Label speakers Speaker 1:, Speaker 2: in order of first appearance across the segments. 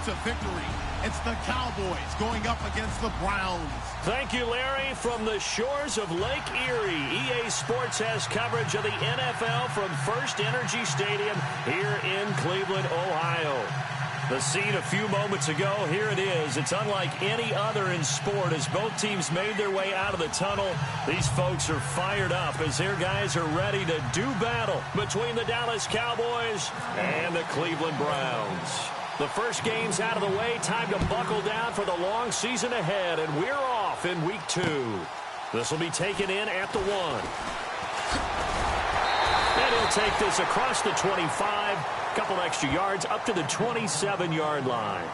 Speaker 1: to victory. It's the Cowboys going up against the Browns.
Speaker 2: Thank you, Larry. From the shores of Lake Erie, EA Sports has coverage of the NFL from First Energy Stadium here in Cleveland, Ohio. The scene a few moments ago, here it is. It's unlike any other in sport as both teams made their way out of the tunnel. These folks are fired up as their guys are ready to do battle between the Dallas Cowboys and the Cleveland Browns. The first game's out of the way. Time to buckle down for the long season ahead, and we're off in week 2. This will be taken in at the 1. And he'll take this across the 25. Couple extra yards up to the 27-yard line.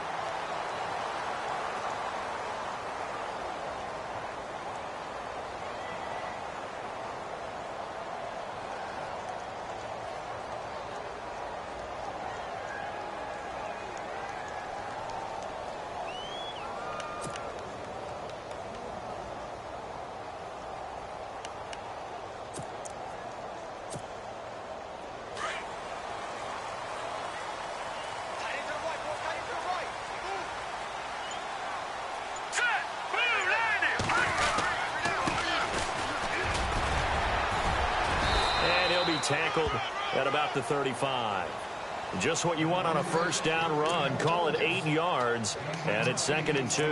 Speaker 2: Tackled at about the 35. Just what you want on a first down run. Call it 8 yards, and it's 2nd and 2.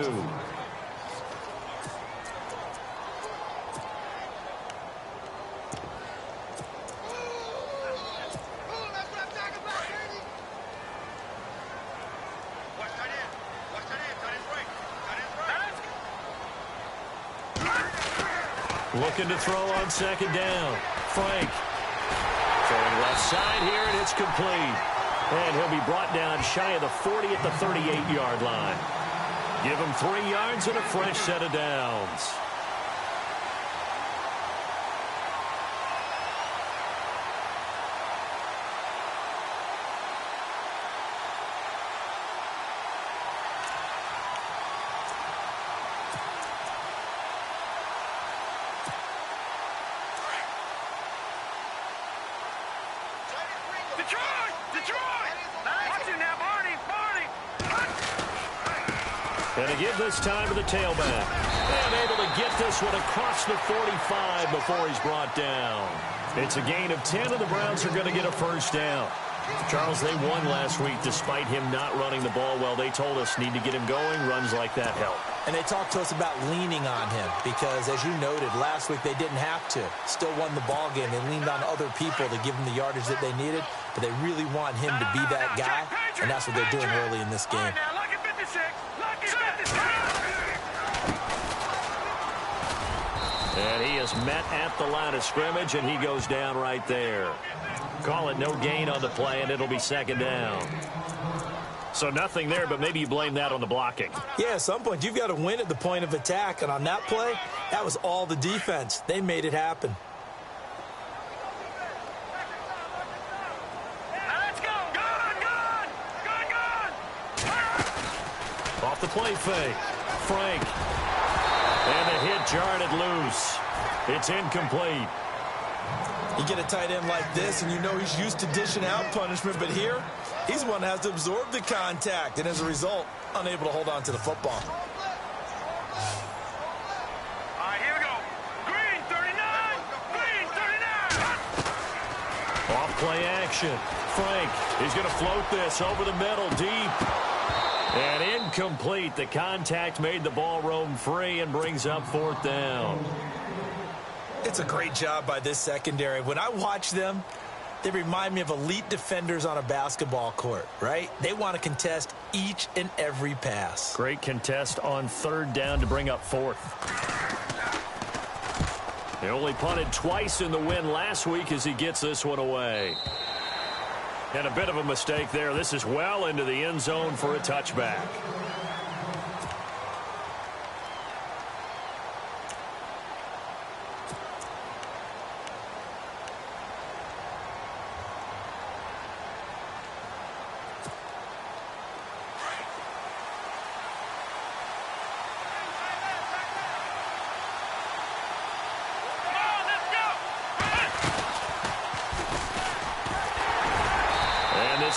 Speaker 2: Looking to throw on 2nd down. Frank. Throwing left side here, and it's complete. And he'll be brought down shy of the 40 at the 38-yard line. Give him 3 yards and a fresh set of downs. And to give this time to the tailback. And able to get this one across the 45 before he's brought down. It's a gain of 10, and the Browns are going to get a first down. Charles, they won last week despite him not running the ball well. They told us need to get him going. Runs like that help.
Speaker 3: And they talked to us about leaning on him because, as you noted, last week they didn't have to. Still won the ball game. They leaned on other people to give them the yardage that they needed, but they really want him to be that guy, and that's what they're doing early in this game.
Speaker 2: And he is met at the line of scrimmage, and he goes down right there. Call it no gain on the play, and it'll be 2nd down. So nothing there, but maybe you blame that on the blocking.
Speaker 3: Yeah, at some point, you've got to win at the point of attack, and on that play, that was all the defense. They made it happen.
Speaker 4: Let's go!
Speaker 2: Off the play fake. Frank. And the hit jarred it loose. It's incomplete.
Speaker 3: You get a tight end like this, and you know he's used to dishing out punishment, but here, he's the one that has to absorb the contact, and as a result, unable to hold on to the football.
Speaker 4: All right, here we go. Green 39! Green 39!
Speaker 2: Off play action. Frank, he's going to float this over the middle, deep. And incomplete. The contact made the ball roam free and brings up 4th down.
Speaker 3: It's a great job by this secondary. When I watch them, they remind me of elite defenders on a basketball court, right? They want to contest each and every pass.
Speaker 2: Great contest on 3rd down to bring up 4th. They only punted twice in the win last week as he gets this one away. And a bit of a mistake there. This is well into the end zone for a touchback.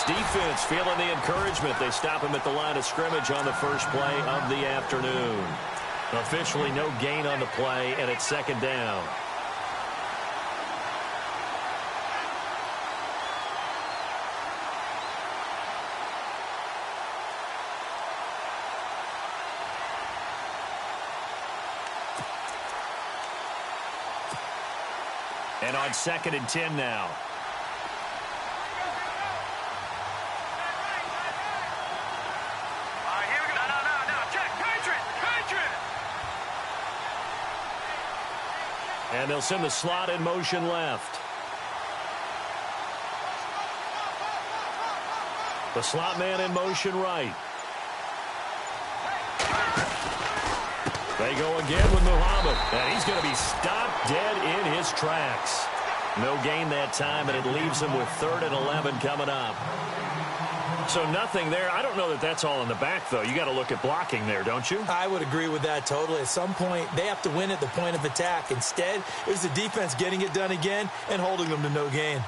Speaker 2: defense feeling the encouragement. They stop him at the line of scrimmage on the first play of the afternoon. Officially no gain on the play, and it's second down. And on 2nd and 10 now.
Speaker 4: Here we go. No. Check. Patriot.
Speaker 2: And they'll send the slot in motion left. The slot man in motion right. They go again with Muhammad, and he's going to be stopped dead in his tracks. No gain that time, and it leaves him with 3rd and 11 coming up. So nothing there. I don't know that that's all in the back, though. You got to look at blocking there, don't you?
Speaker 3: I would agree with that totally. At some point, they have to win at the point of attack. Instead, it was the defense getting it done again and holding them to no gain.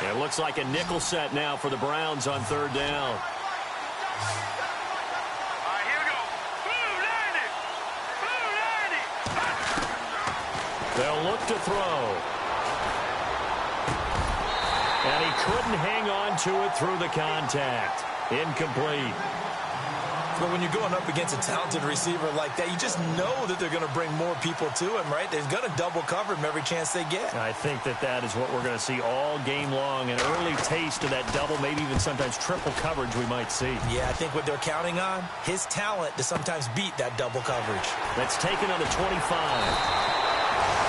Speaker 2: It looks like a nickel set now for the Browns on 3rd down.
Speaker 4: Here we go. Blue 90.
Speaker 2: They'll look to throw. And he couldn't hang on to it through the contact. Incomplete.
Speaker 3: But when you're going up against a talented receiver like that, you just know that they're going to bring more people to him, right? They're going to double cover him every chance they get.
Speaker 2: I think that is what we're going to see all game long. An early taste of that double, maybe even sometimes triple coverage we might see.
Speaker 3: Yeah, I think what they're counting on, his talent to sometimes beat that double coverage.
Speaker 2: That's taken on the 25.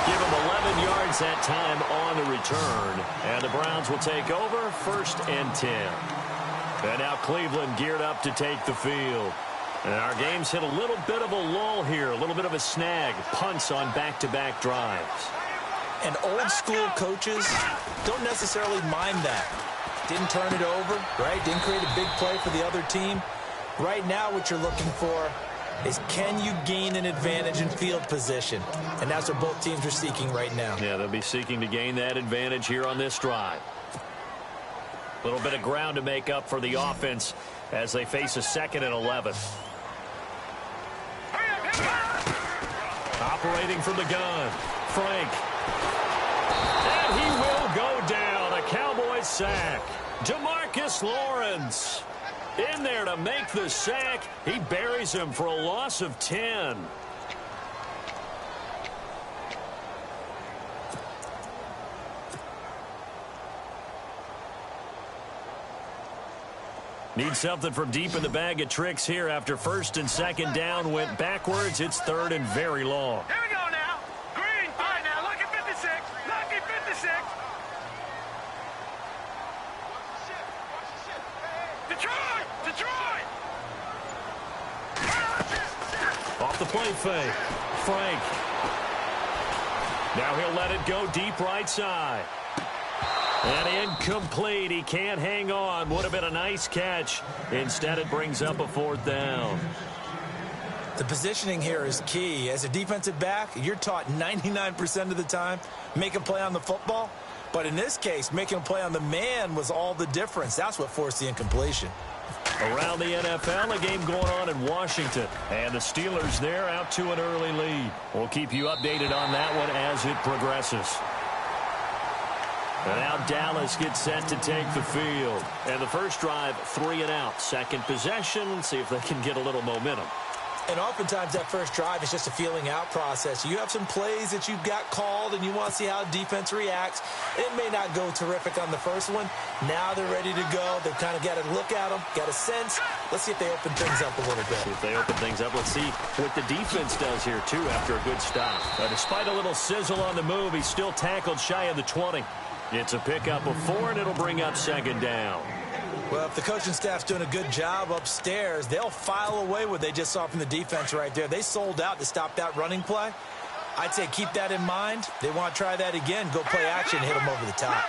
Speaker 2: Give him 11 yards that time on the return. And the Browns will take over 1st and 10. And now Cleveland geared up to take the field. And our game's hit a little bit of a lull here, a little bit of a snag. Punts on back-to-back drives.
Speaker 3: And old-school coaches don't necessarily mind that. Didn't turn it over, right? Didn't create a big play for the other team. Right now what you're looking for is, can you gain an advantage in field position? And that's what both teams are seeking right now.
Speaker 2: Yeah, they'll be seeking to gain that advantage here on this drive. A little bit of ground to make up for the offense as they face a 2nd and 11. Operating from the gun, Frank. And he will go down. A Cowboys sack. DeMarcus Lawrence in there to make the sack. He buries him for a loss of 10. Need something from deep in the bag of tricks here after 1st and 2nd down went backwards. It's 3rd and very long.
Speaker 4: Here we go now. Green. All right, now look at 56. Look at 56. Detroit.
Speaker 2: Off the play fake. Frank. Now he'll let it go deep right side. And incomplete. He can't hang on. Would have been a nice catch. Instead, it brings up a 4th down.
Speaker 3: The positioning here is key. As a defensive back, you're taught 99% of the time, make a play on the football. But in this case, making a play on the man was all the difference. That's what forced the incompletion.
Speaker 2: Around the NFL, a game going on in Washington. And the Steelers there out to an early lead. We'll keep you updated on that one as it progresses. And now Dallas gets set to take the field. And the first drive, 3 and out. Second possession, see if they can get a little momentum.
Speaker 3: And oftentimes that first drive is just a feeling out process. You have some plays that you've got called and you want to see how defense reacts. It may not go terrific on the first one. Now they're ready to go. They've kind of got to look at them, got a sense. Let's see if they open things up a little bit.
Speaker 2: If they open things up, let's see what the defense does here, too, after a good stop. Despite a little sizzle on the move, he's still tackled shy of the 20. It's a pickup of 4, and it'll bring up 2nd down.
Speaker 3: Well, if the coaching staff's doing a good job upstairs, they'll file away what they just saw from the defense right there. They sold out to stop that running play. I'd say keep that in mind. They want to try that again, go play action, hit them over the top.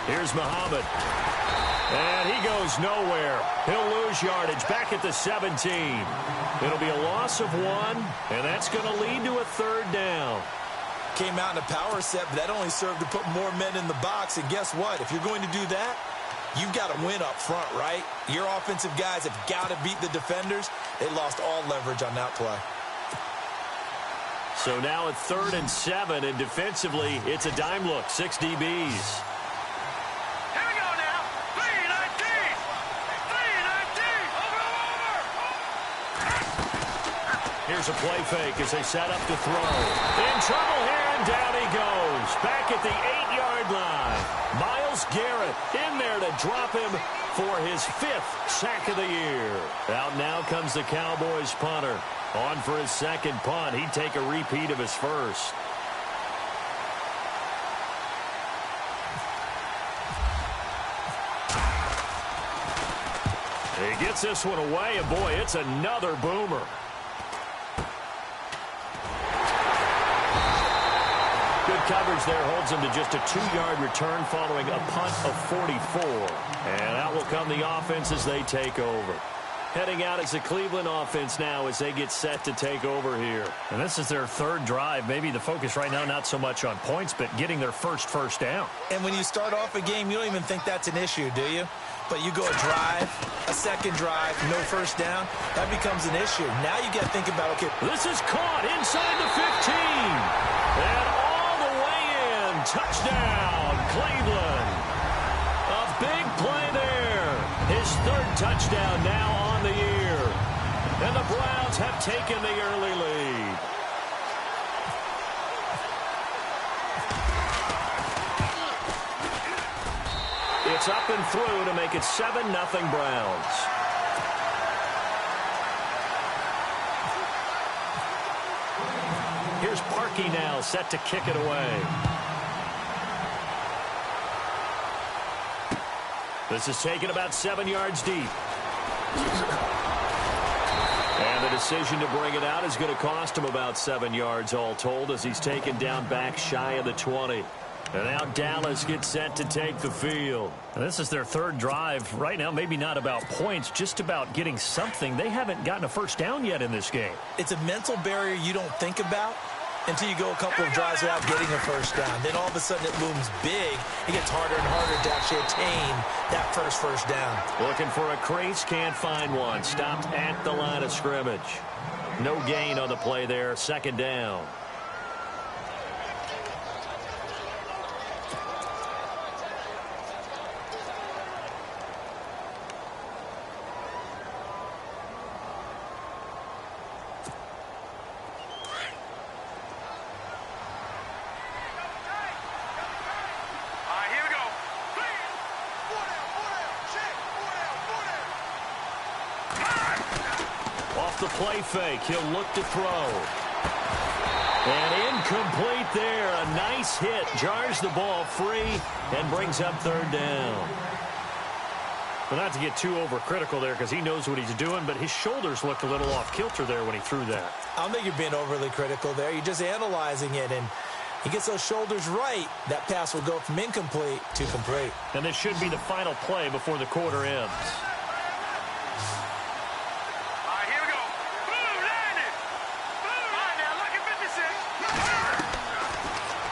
Speaker 2: Here's Muhammad. And he goes nowhere. He'll lose yardage back at the 17. It'll be a loss of 1, and that's going to lead to a 3rd down.
Speaker 3: Came out in a power set, but that only served to put more men in the box. And guess what? If you're going to do that, you've got to win up front, right? Your offensive guys have got to beat the defenders. They lost all leverage on that play.
Speaker 2: So now it's 3rd and 7, and defensively, it's a dime look, 6 DBs. Here's a play fake as they set up to throw. In trouble here, and down he goes. Back at the 8-yard line. Myles Garrett in there to drop him for his 5th sack of the year. Out now comes the Cowboys punter. On for his 2nd punt. He'd take a repeat of his 1st. He gets this one away, and boy, it's another boomer. Good coverage there, holds him to just a 2-yard return following a punt of 44. And out will come the offense as they take over. Heading out is the Cleveland offense now as they get set to take over here.
Speaker 5: And this is their 3rd drive. Maybe the focus right now not so much on points, but getting their first down.
Speaker 3: And when you start off a game, you don't even think that's an issue, do you? But you go a drive, a 2nd drive, no first down, that becomes an issue. Now you got to think about, okay.
Speaker 2: This is caught inside the 15. And all the way in. Touchdown, Cleveland. A big play there. His 3rd touchdown now on the year. And the Browns have taken the early lead. It's up and through to make it 7-0 Browns. Here's Parkey now, set to kick it away. This is taken about 7 yards deep. And the decision to bring it out is going to cost him about 7 yards all told as he's taken down back shy of the 20. And now Dallas gets set to take the field.
Speaker 5: And this is their 3rd drive. Right now, maybe not about points, just about getting something. They haven't gotten a first down yet in this game.
Speaker 3: It's a mental barrier you don't think about until you go a couple of drives without getting a first down. Then all of a sudden it looms big. It gets harder and harder to actually attain that first down.
Speaker 2: Looking for a crease, can't find one. Stopped at the line of scrimmage. No gain on the play there, 2nd down. The play fake. He'll look to throw. And incomplete there. A nice hit. Jars the ball free and brings up 3rd down.
Speaker 5: Well, not to get too overcritical there because he knows what he's doing, but his shoulders looked a little off kilter there when he threw that.
Speaker 3: I don't think you're being overly critical there. You're just analyzing it, and he gets those shoulders right. That pass will go from incomplete to complete.
Speaker 5: And this should be the final play before the quarter ends.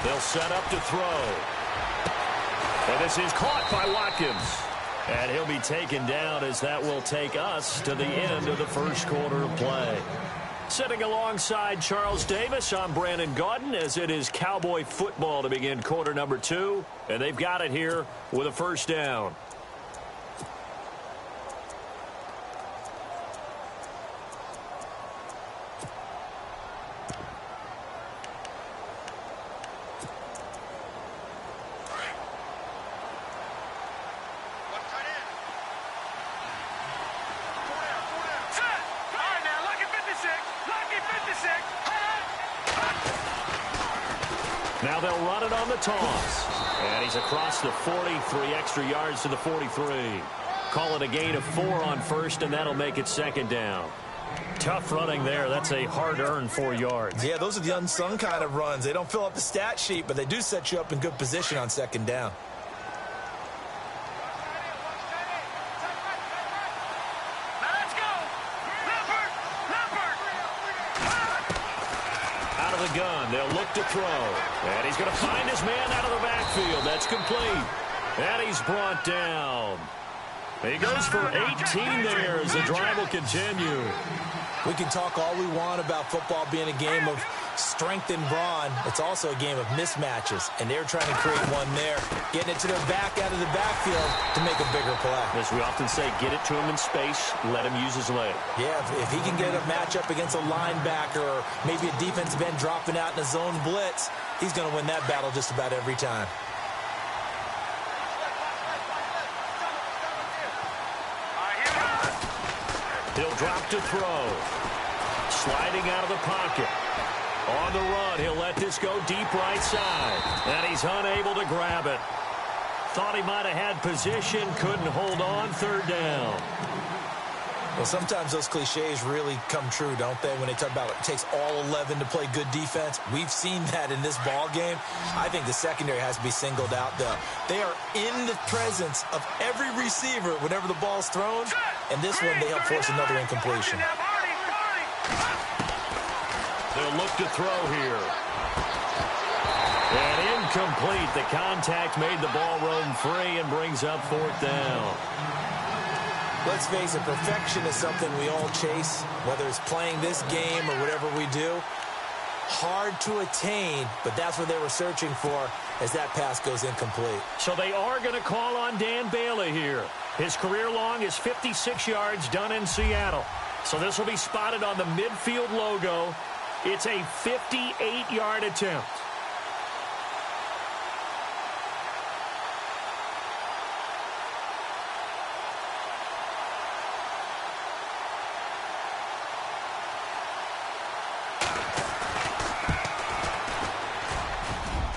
Speaker 2: They'll set up to throw. And this is caught by Watkins. And he'll be taken down as that will take us to the end of the 1st quarter of play. Sitting alongside Charles Davis, I'm Brandon Gaudin as it is Cowboy football to begin quarter number 2. And they've got it here with a 1st down. Now they'll run it on the toss. And he's across the 40, 3 extra yards to the 43. Call it a gain of 4 on 1st, and that'll make it 2nd down.
Speaker 5: Tough running there. That's a hard-earned 4 yards.
Speaker 3: Yeah, those are the unsung kind of runs. They don't fill up the stat sheet, but they do set you up in good position on 2nd down.
Speaker 2: of the gun. They'll look to throw. And he's going to find his man out of the backfield. That's complete. And he's brought down. He goes for 18 there as the drive will continue.
Speaker 3: We can talk all we want about football being a game of strength and brawn. It's also a game of mismatches, and they're trying to create one there, getting it to their back out of the backfield to make a bigger play.
Speaker 2: As we often say, get it to him in space, let him use his leg.
Speaker 3: Yeah, if he can get a matchup against a linebacker or maybe a defensive end dropping out in a zone blitz, he's going to win that battle just about every time.
Speaker 2: He'll drop to throw. Sliding out of the pocket. On the run, he'll let this go deep right side. And he's unable to grab it. Thought he might have had position, couldn't hold on, third down.
Speaker 3: Well, sometimes those cliches really come true, don't they? When they talk about it takes all 11 to play good defense. We've seen that in this ball game. I think the secondary has to be singled out, though. They are in the presence of every receiver whenever the ball's thrown. And this one, they help force another incompletion.
Speaker 2: They'll look to throw here. And incomplete. The contact made the ball roam free and brings up fourth down.
Speaker 3: Let's face it, perfection is something we all chase, whether it's playing this game or whatever we do. Hard to attain, but that's what they were searching for as that pass goes incomplete.
Speaker 2: So they are going to call on Dan Bailey here. His career long is 56 yards done in Seattle. So this will be spotted on the midfield logo. It's a 58-yard attempt.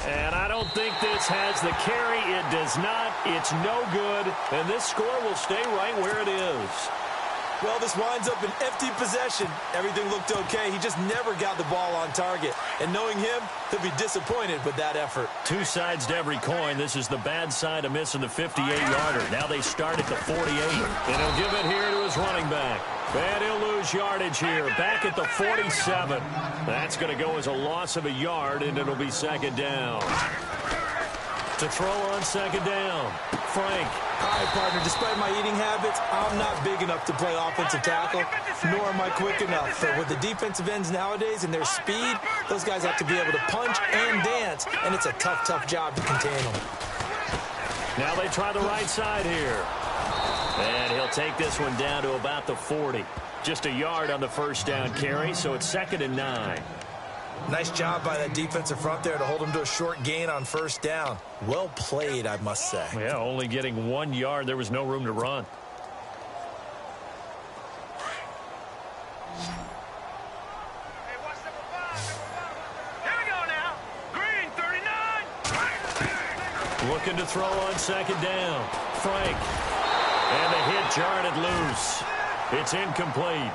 Speaker 2: And I don't think this has the carry. It does not. It's no good. And this score will stay right where it is.
Speaker 3: Well, this winds up an empty possession. Everything looked okay. He just never got the ball on target. And knowing him, he'll be disappointed with that effort.
Speaker 2: Two sides to every coin. This is the bad side of missing the 58-yarder. Now they start at the 48. And he'll give it here to his running back. And he'll lose yardage here. Back at the 47. That's going to go as a loss of a yard, and it'll be second down. To throw on second down, Frank.
Speaker 3: All right, partner, despite my eating habits, I'm not big enough to play offensive tackle, nor am I quick enough. But with the defensive ends nowadays and their speed, those guys have to be able to punch and dance, and it's a tough, tough job to contain them.
Speaker 2: Now they try the right side here. And he'll take this one down to about the 40. Just a yard on the first down carry, so it's 2nd and 9.
Speaker 3: Nice job by that defensive front there to hold him to a short gain on first down. Well played, I must say.
Speaker 2: Yeah, only getting 1 yard. There was no room to run.
Speaker 4: Here we go now. Green, 39.
Speaker 2: Looking to throw on second down. Frank. And the hit jarred it loose. It's incomplete.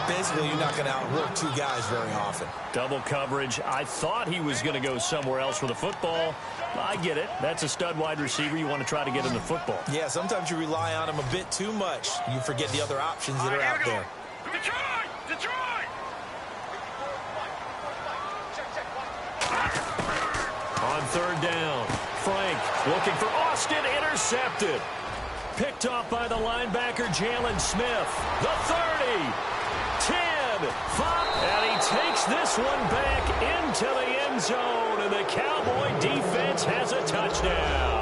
Speaker 3: Basically, you're not going to outwork two guys very often.
Speaker 2: Double coverage. I thought he was going to go somewhere else with the football. I get it. That's a stud wide receiver. You want to try to get him the football.
Speaker 3: Yeah, sometimes you rely on him a bit too much. You forget the other options that are out there.
Speaker 4: Detroit! Detroit!
Speaker 2: On third down, Frank looking for Austin, intercepted. Picked off by the linebacker, Jalen Smith. The 30, 10, 5, and he takes this one back into the end zone, and the Cowboy defense has a touchdown.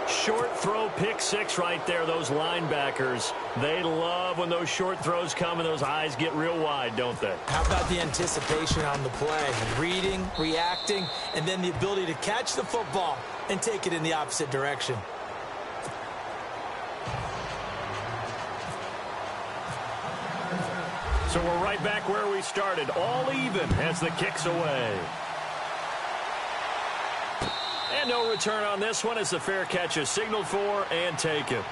Speaker 2: Short throw, pick six right there. Those linebackers, they love when those short throws come and those eyes get real wide, don't they?
Speaker 3: How about the anticipation on the play? Reading, reacting, and then the ability to catch the football and take it in the opposite direction.
Speaker 2: So we're right back where we started, all even as the kick's away. And no return on this one as the fair catch is signaled for and taken.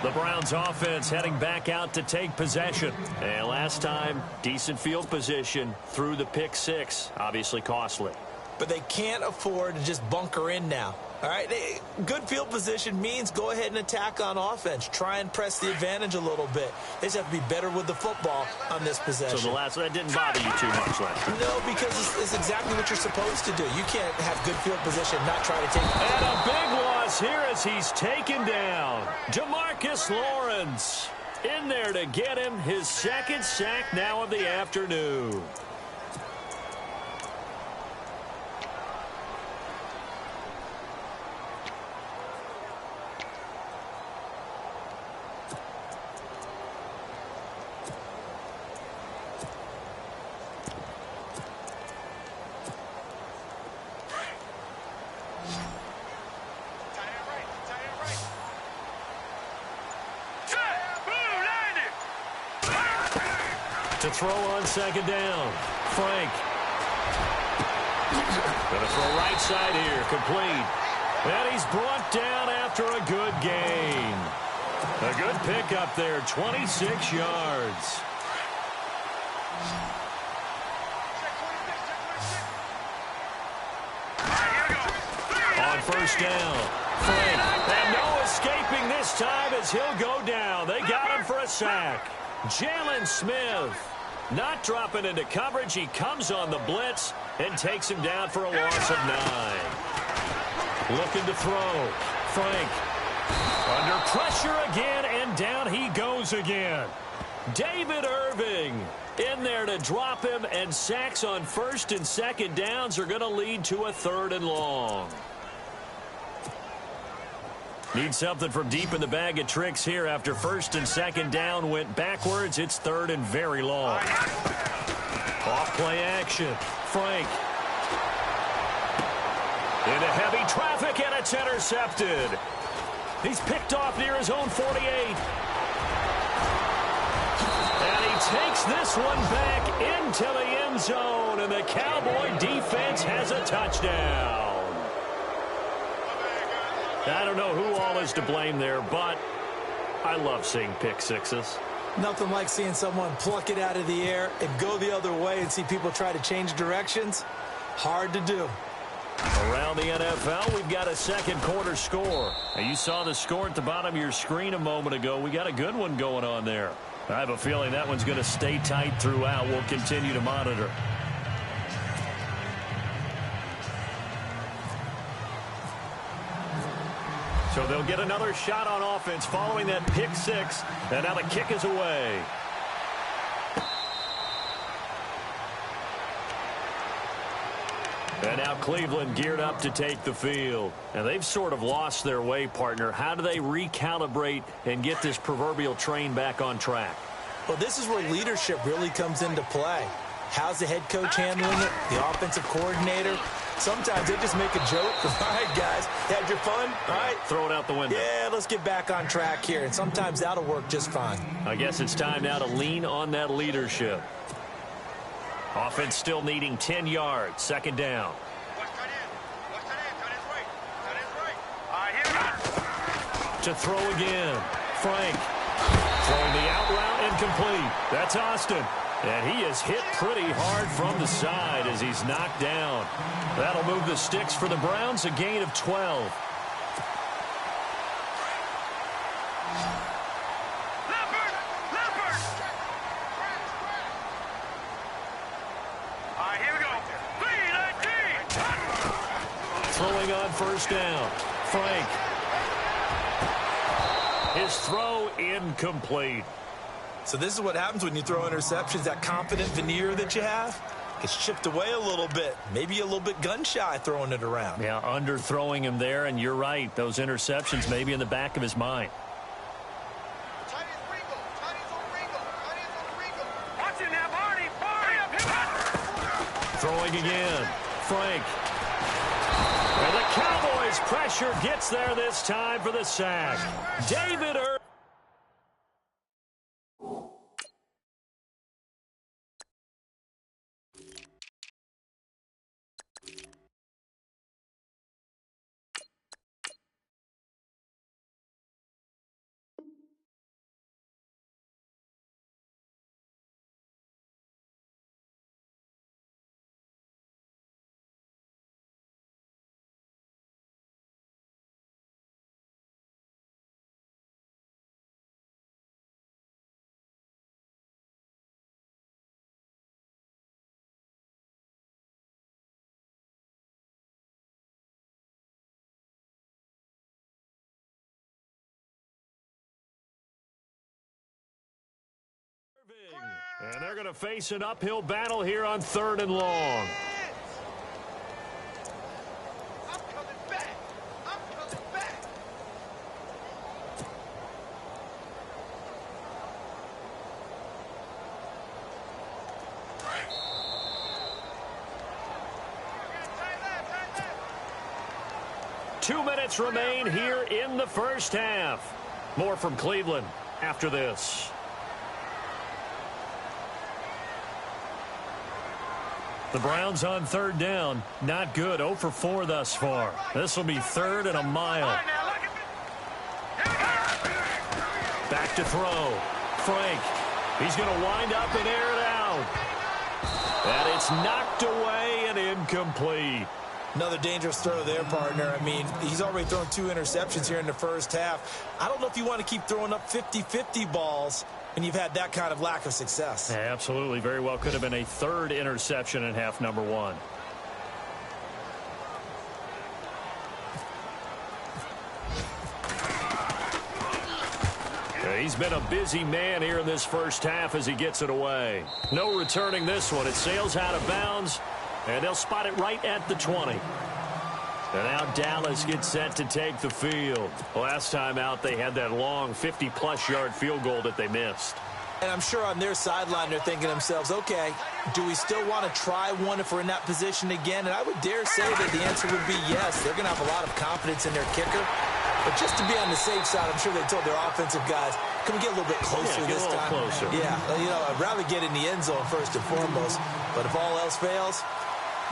Speaker 2: The Browns offense heading back out to take possession. And last time, decent field position through the pick six. Obviously costly.
Speaker 3: But they can't afford to just bunker in now. All right, good field position means go ahead and attack on offense. Try and press the advantage a little bit. They just have to be better with the football on this possession.
Speaker 5: So the last one, that didn't bother you too much last time?
Speaker 3: No, because it's exactly what you're supposed to do. You can't have good field position and not try to take it.
Speaker 2: And a big loss here as he's taken down. DeMarcus Lawrence in there to get him his second sack now of the afternoon. To throw on second down. Frank. Going to throw right side here. Complete. And he's brought down after a good gain. A good pickup there. 26 yards. On first down. Frank. And no escaping this time as he'll go down. They got him for a sack. Jalen Smith not dropping into coverage. He comes on the blitz and takes him down for a loss of 9. Looking to throw. Frank under pressure again, and down he goes again. David Irving in there to drop him, and sacks on first and second downs are going to lead to a 3rd and long. Need something from deep in the bag of tricks here after first and second down went backwards. It's 3rd and very long. Off play action. Frank. Into heavy traffic, and it's intercepted. He's picked off near his own 48. And he takes this one back into the end zone, and the Cowboy defense has a touchdown. I don't know who all is to blame there, but I love seeing pick sixes.
Speaker 3: Nothing like seeing someone pluck it out of the air and go the other way and see people try to change directions. Hard to do.
Speaker 2: Around the NFL, we've got a second quarter score. Now, you saw the score at the bottom of your screen a moment ago. We got a good one going on there. I have a feeling that one's going to stay tight throughout. We'll continue to monitor. So they'll get another shot on offense following that pick six. And now the kick is away. And now Cleveland geared up to take the field. And they've sort of lost their way, partner. How do they recalibrate and get this proverbial train back on track?
Speaker 3: Well, this is where leadership really comes into play. How's the head coach handling it? The offensive coordinator? Sometimes they just make a joke. All right, guys, had your fun? All right.
Speaker 2: Throw it out the window.
Speaker 3: Yeah, let's get back on track here. And sometimes that'll work just fine.
Speaker 2: I guess it's time now to lean on that leadership. Offense still needing 10 yards. Second down. To throw again. Frank. Throwing the out route incomplete. That's Austin. And he is hit pretty hard from the side as he's knocked down. That'll move the sticks for the Browns, a gain of 12.
Speaker 4: Here we go. 3-19.
Speaker 2: Throwing on first down. Frank. His throw incomplete.
Speaker 3: So this is what happens when you throw interceptions. That confident veneer that you have gets chipped away a little bit. Maybe a little bit gun-shy throwing it around.
Speaker 2: Yeah, underthrowing him there, and you're right. Those interceptions may be in the back of his mind. Throwing again. Frank. And the Cowboys' pressure gets there this time for the sack. David Irving. And they're going to face an uphill battle here on 3rd and long.
Speaker 4: I'm coming back. I'm coming back.
Speaker 2: Two minutes remain here in the first half. More from Cleveland after this. The Browns on 3rd down. Not good. 0 for 4 thus far. This will be 3rd and a mile. Back to throw. Frank. He's going to wind up and air it out. And it's knocked away and incomplete.
Speaker 3: Another dangerous throw there, partner. I mean, he's already thrown 2 interceptions here in the first half. I don't know if you want to keep throwing up 50-50 balls when you've had that kind of lack of success.
Speaker 2: Yeah, absolutely. Very well could have been a 3rd interception in half number 1. He's been a busy man here in this first half as he gets it away. No returning this one. It sails out of bounds, and they'll spot it right at the 20. And now Dallas gets set to take the field. Last time out, they had that long 50-plus yard field goal that they missed.
Speaker 3: And I'm sure on their sideline, they're thinking to themselves, okay, do we still want to try one if we're in that position again? And I would dare say that the answer would be yes. They're going to have a lot of confidence in their kicker. But just to be on the safe side, I'm sure they told their offensive guys, can we get a little bit closer this time?
Speaker 2: Closer.
Speaker 3: Yeah, you know, I'd rather get in the end zone first and foremost. But if all else fails,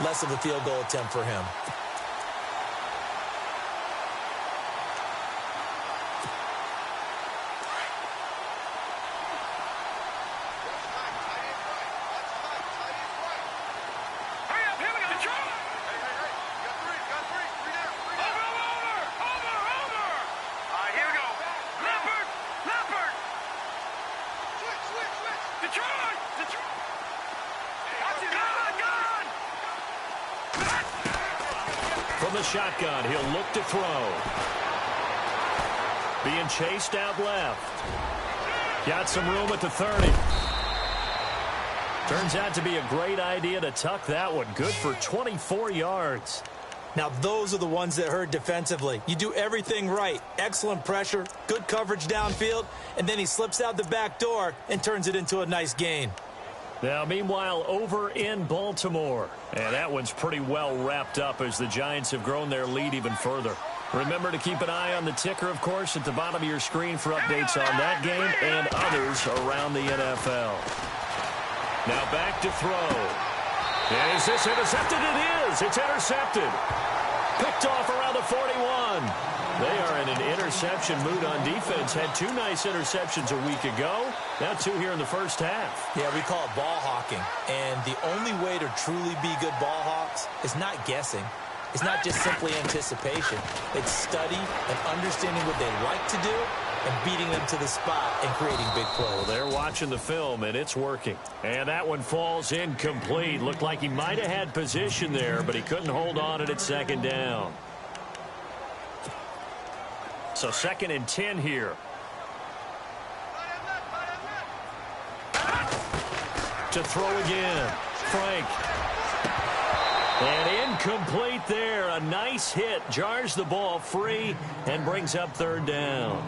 Speaker 3: less of a field goal attempt for him.
Speaker 2: From the shotgun, he'll look to throw. Being chased out left. Got some room at the 30. Turns out to be a great idea to tuck that one. Good for 24 yards.
Speaker 3: Now, those are the ones that hurt defensively. You do everything right. Excellent pressure, good coverage downfield, and then he slips out the back door and turns it into a nice gain.
Speaker 2: Now, meanwhile, over in Baltimore. And that one's pretty well wrapped up as the Giants have grown their lead even further. Remember to keep an eye on the ticker, of course, at the bottom of your screen for updates on that game and others around the NFL. Now back to throw. And is this intercepted? It is. It's intercepted. Picked off around the 41. They are in an interception mood on defense. Had 2 nice interceptions a week ago. Now 2 here in the first half.
Speaker 3: Yeah, we call it ball hawking. And the only way to truly be good ball hawks is not guessing. It's not just simply anticipation. It's study and understanding what they like to do and beating them to the spot and creating big plays.
Speaker 2: Well, they're watching the film, and it's working. And that one falls incomplete. Looked like he might have had position there, but he couldn't hold on at 2nd down. So 2nd and 10 here. To throw again. Frank. And incomplete there. A nice hit. Jars the ball free and brings up 3rd down.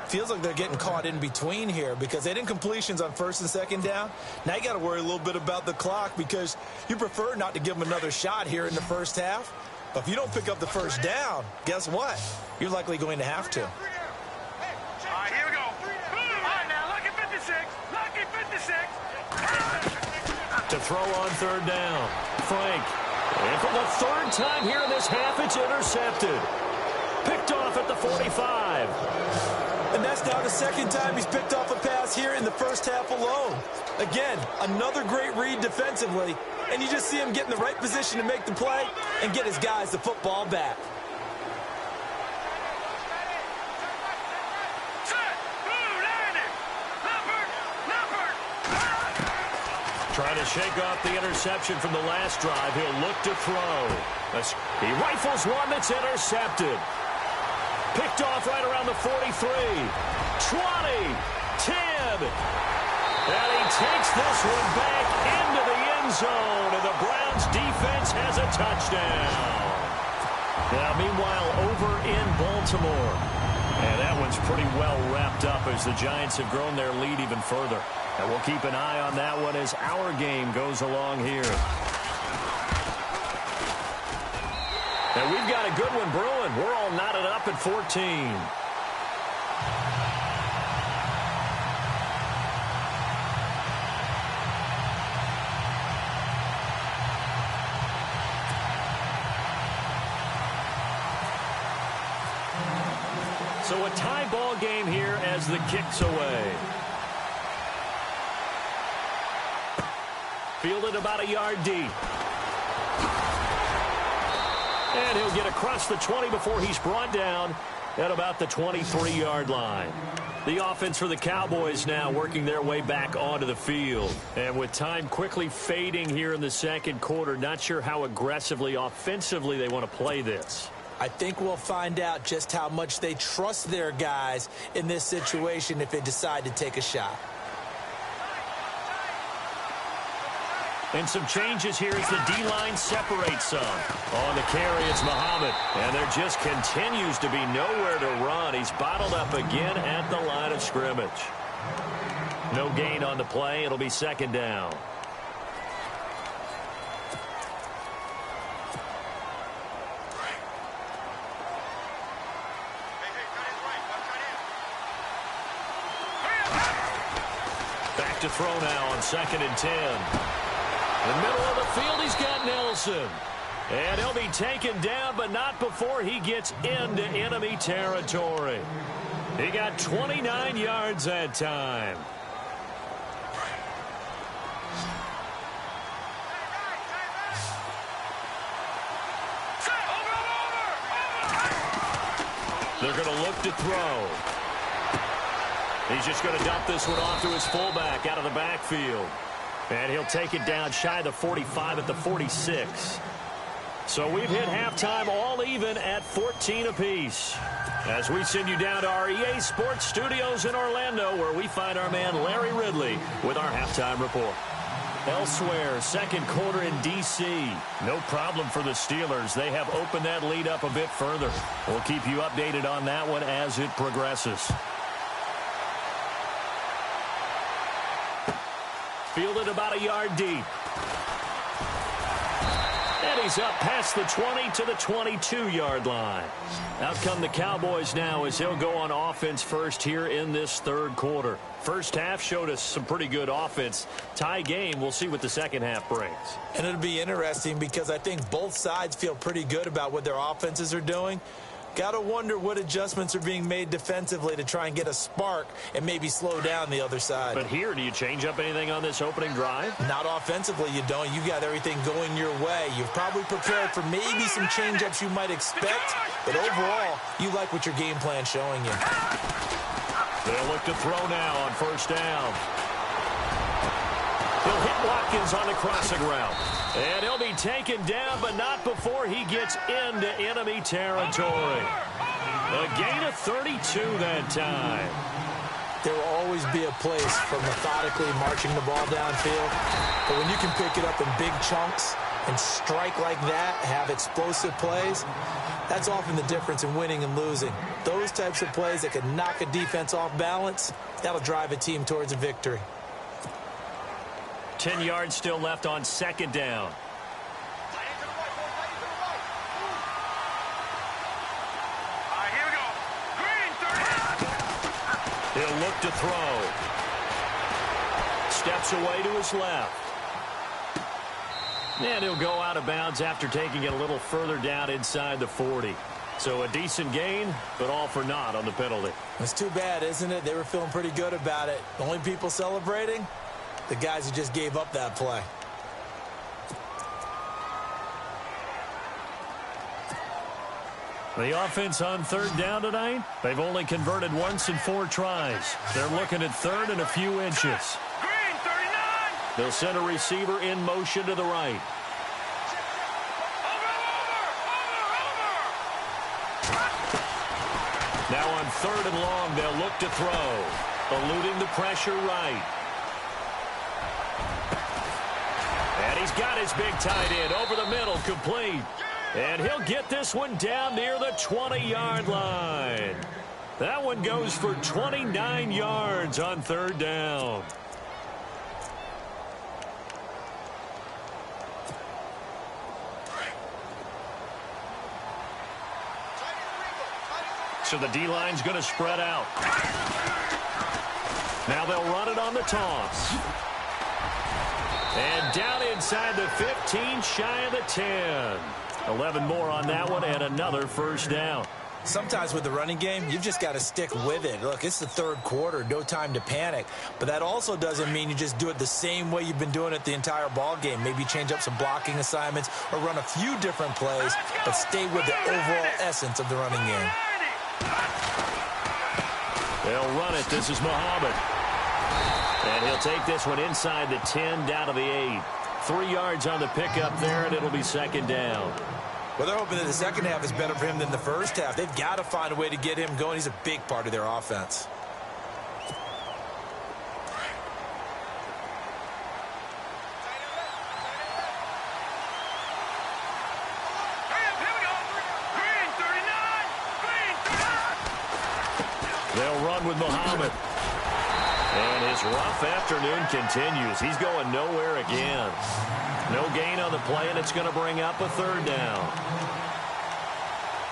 Speaker 3: Feels like they're getting caught in between here because they had incompletions on 1st and 2nd down. Now you got to worry a little bit about the clock because you prefer not to give them another shot here in the first half. But if you don't pick up the 1st down, guess what? You're likely going to have to.
Speaker 4: All right, here we go. All right, now, lucky 56. Lucky 56.
Speaker 2: To throw on 3rd down. Frank. And for the 3rd time here in this half, it's intercepted. Picked off at the 45.
Speaker 3: And that's now the 2nd time he's picked off a pass here in the first half alone. Again, another great read defensively. And you just see him get in the right position to make the play and get his guys the football back.
Speaker 2: Trying to shake off the interception from the last drive. He'll look to throw. He rifles one that's intercepted. Picked off right around the 43. 20. 10. And he takes this one back into the end zone, and the Browns defense has a touchdown. Now, meanwhile, over in Baltimore. And that one's pretty well wrapped up as the Giants have grown their lead even further. And we'll keep an eye on that one as our game goes along here. And we've got a good one brewing. We're all knotted up at 14. So a tie ball game here as the kick's away. Fielded about a yard deep. And he'll get across the 20 before he's brought down at about the 23-yard line. The offense for the Cowboys now working their way back onto the field. And with time quickly fading here in the second quarter, not sure how aggressively, offensively they want to play this.
Speaker 3: I think we'll find out just how much they trust their guys in this situation if they decide to take a shot.
Speaker 2: And some changes here as the D-line separates some. On the carry, it's Muhammad. And there just continues to be nowhere to run. He's bottled up again at the line of scrimmage. No gain on the play. It'll be second down. Back to throw now on 2nd and 10. In the middle of the field, he's got Nelson. And he'll be taken down, but not before he gets into enemy territory. He got 29 yards that time. They're going to look to throw. He's just going to dump this one off to his fullback out of the backfield. And he'll take it down shy of the 45 at the 46. So we've hit halftime all even at 14 apiece. As we send you down to our EA Sports Studios in Orlando, where we find our man Larry Ridley with our halftime report. Elsewhere, second quarter in D.C. No problem for the Steelers. They have opened that lead up a bit further. We'll keep you updated on that one as it progresses. Fielded about a yard deep. And he's up past the 20 to the 22-yard line. Out come the Cowboys now as he'll go on offense first here in this third quarter. First half showed us some pretty good offense. Tie game, we'll see what the second half brings.
Speaker 3: And it'll be interesting because I think both sides feel pretty good about what their offenses are doing. Got to wonder what adjustments are being made defensively to try and get a spark and maybe slow down the other side.
Speaker 2: But here, do you change up anything on this opening drive?
Speaker 3: Not offensively, you don't. You got everything going your way. You've probably prepared for maybe some change-ups you might expect, but overall, you like what your game plan's showing you.
Speaker 2: They'll look to throw now on first down. He'll hit Watkins on the crossing route. And he'll be taken down, but not before he gets into enemy territory. A gain of 32 that time.
Speaker 3: There will always be a place for methodically marching the ball downfield. But when you can pick it up in big chunks and strike like that, have explosive plays, that's often the difference in winning and losing. Those types of plays that can knock a defense off balance, that'll drive a team towards a victory.
Speaker 2: 10 yards still left on second down.
Speaker 4: Here we go. Green, 30.
Speaker 2: He'll look to throw. Steps away to his left. And he'll go out of bounds after taking it a little further down inside the 40. So a decent gain, but all for naught on the penalty.
Speaker 3: It's too bad, isn't it? They were feeling pretty good about it. The only people celebrating? The guys who just gave up that play.
Speaker 2: The offense on third down tonight, they've only converted once in 4 tries. They're looking at third and a few inches.
Speaker 4: Green, 39.
Speaker 2: They'll send a receiver in motion to the right.
Speaker 4: Over.
Speaker 2: Now on third and long, they'll look to throw. Eluding the pressure right. He's got his big tight end over the middle, complete. And he'll get this one down near the 20-yard line. That one goes for 29 yards on third down. So the D-line's going to spread out. Now they'll run it on the toss. And down inside the 15, shy of the 10. 11 more on that one and another first down.
Speaker 3: Sometimes with the running game, you've just got to stick with it. Look, it's the third quarter, no time to panic. But that also doesn't mean you just do it the same way you've been doing it the entire ball game. Maybe change up some blocking assignments or run a few different plays, but stay with the overall essence of the running game.
Speaker 2: They'll run it. This is Muhammad. And he'll take this one inside the 10, down to the 8. 3 yards on the pickup there, and it'll be second down.
Speaker 3: Well, they're hoping that the second half is better for him than the first half. They've got to find a way to get him going. He's a big part of their offense.
Speaker 2: They'll run with Muhammad. And his rough afternoon continues. He's going nowhere again. No gain on the play, and it's going to bring up a third down.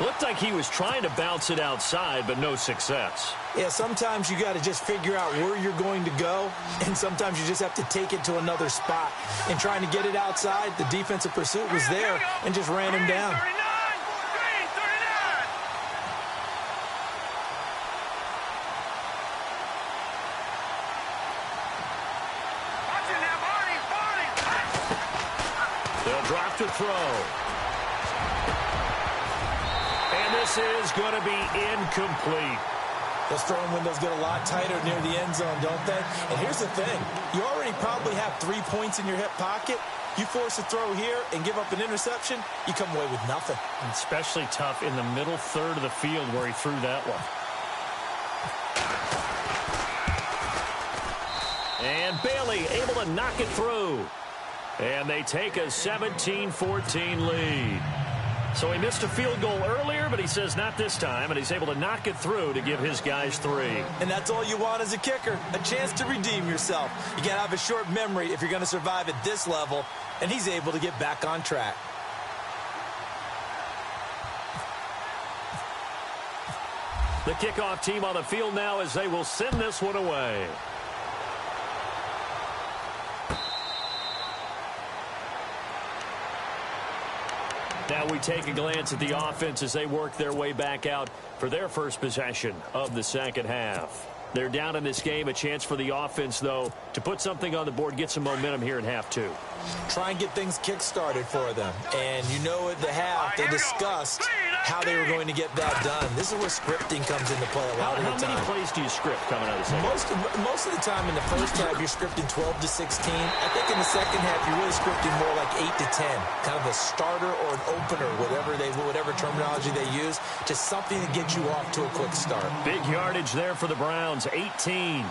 Speaker 2: Looked like he was trying to bounce it outside, but no success.
Speaker 3: Yeah, sometimes you got to just figure out where you're going to go, and sometimes you just have to take it to another spot. And trying to get it outside, the defensive pursuit was there and just ran him down.
Speaker 2: They'll drop to throw. And this is going to be incomplete.
Speaker 3: Those throwing windows get a lot tighter near the end zone, don't they? And here's the thing. You already probably have 3 points in your hip pocket. You force a throw here and give up an interception, you come away with nothing.
Speaker 5: And especially tough in the middle third of the field where he threw that one.
Speaker 2: And Bailey able to knock it through. And they take a 17-14 lead. So he missed a field goal earlier, but he says not this time, and he's able to knock it through to give his guys 3.
Speaker 3: And that's all you want as a kicker, a chance to redeem yourself. You got to have a short memory if you're going to survive at this level, and he's able to get back on track.
Speaker 2: The kickoff team on the field now as they will send this one away. Now we take a glance at the offense as they work their way back out for their first possession of the second half. They're down in this game. A chance for the offense, though, to put something on the board, get some momentum here in half 2.
Speaker 3: Try and get things kick-started for them. And you know at the half, they discussed how they were going to get that done. This is where scripting comes into play a lot of the time.
Speaker 2: How many plays do you script coming out of the second?
Speaker 3: Most of the time in the first half, you're scripting 12 to 16. I think in the second half, you're really scripting more like 8 to 10. Kind of a starter or an opener, whatever terminology they use, just something to get you off to a quick start.
Speaker 2: Big yardage there for the Browns, 18.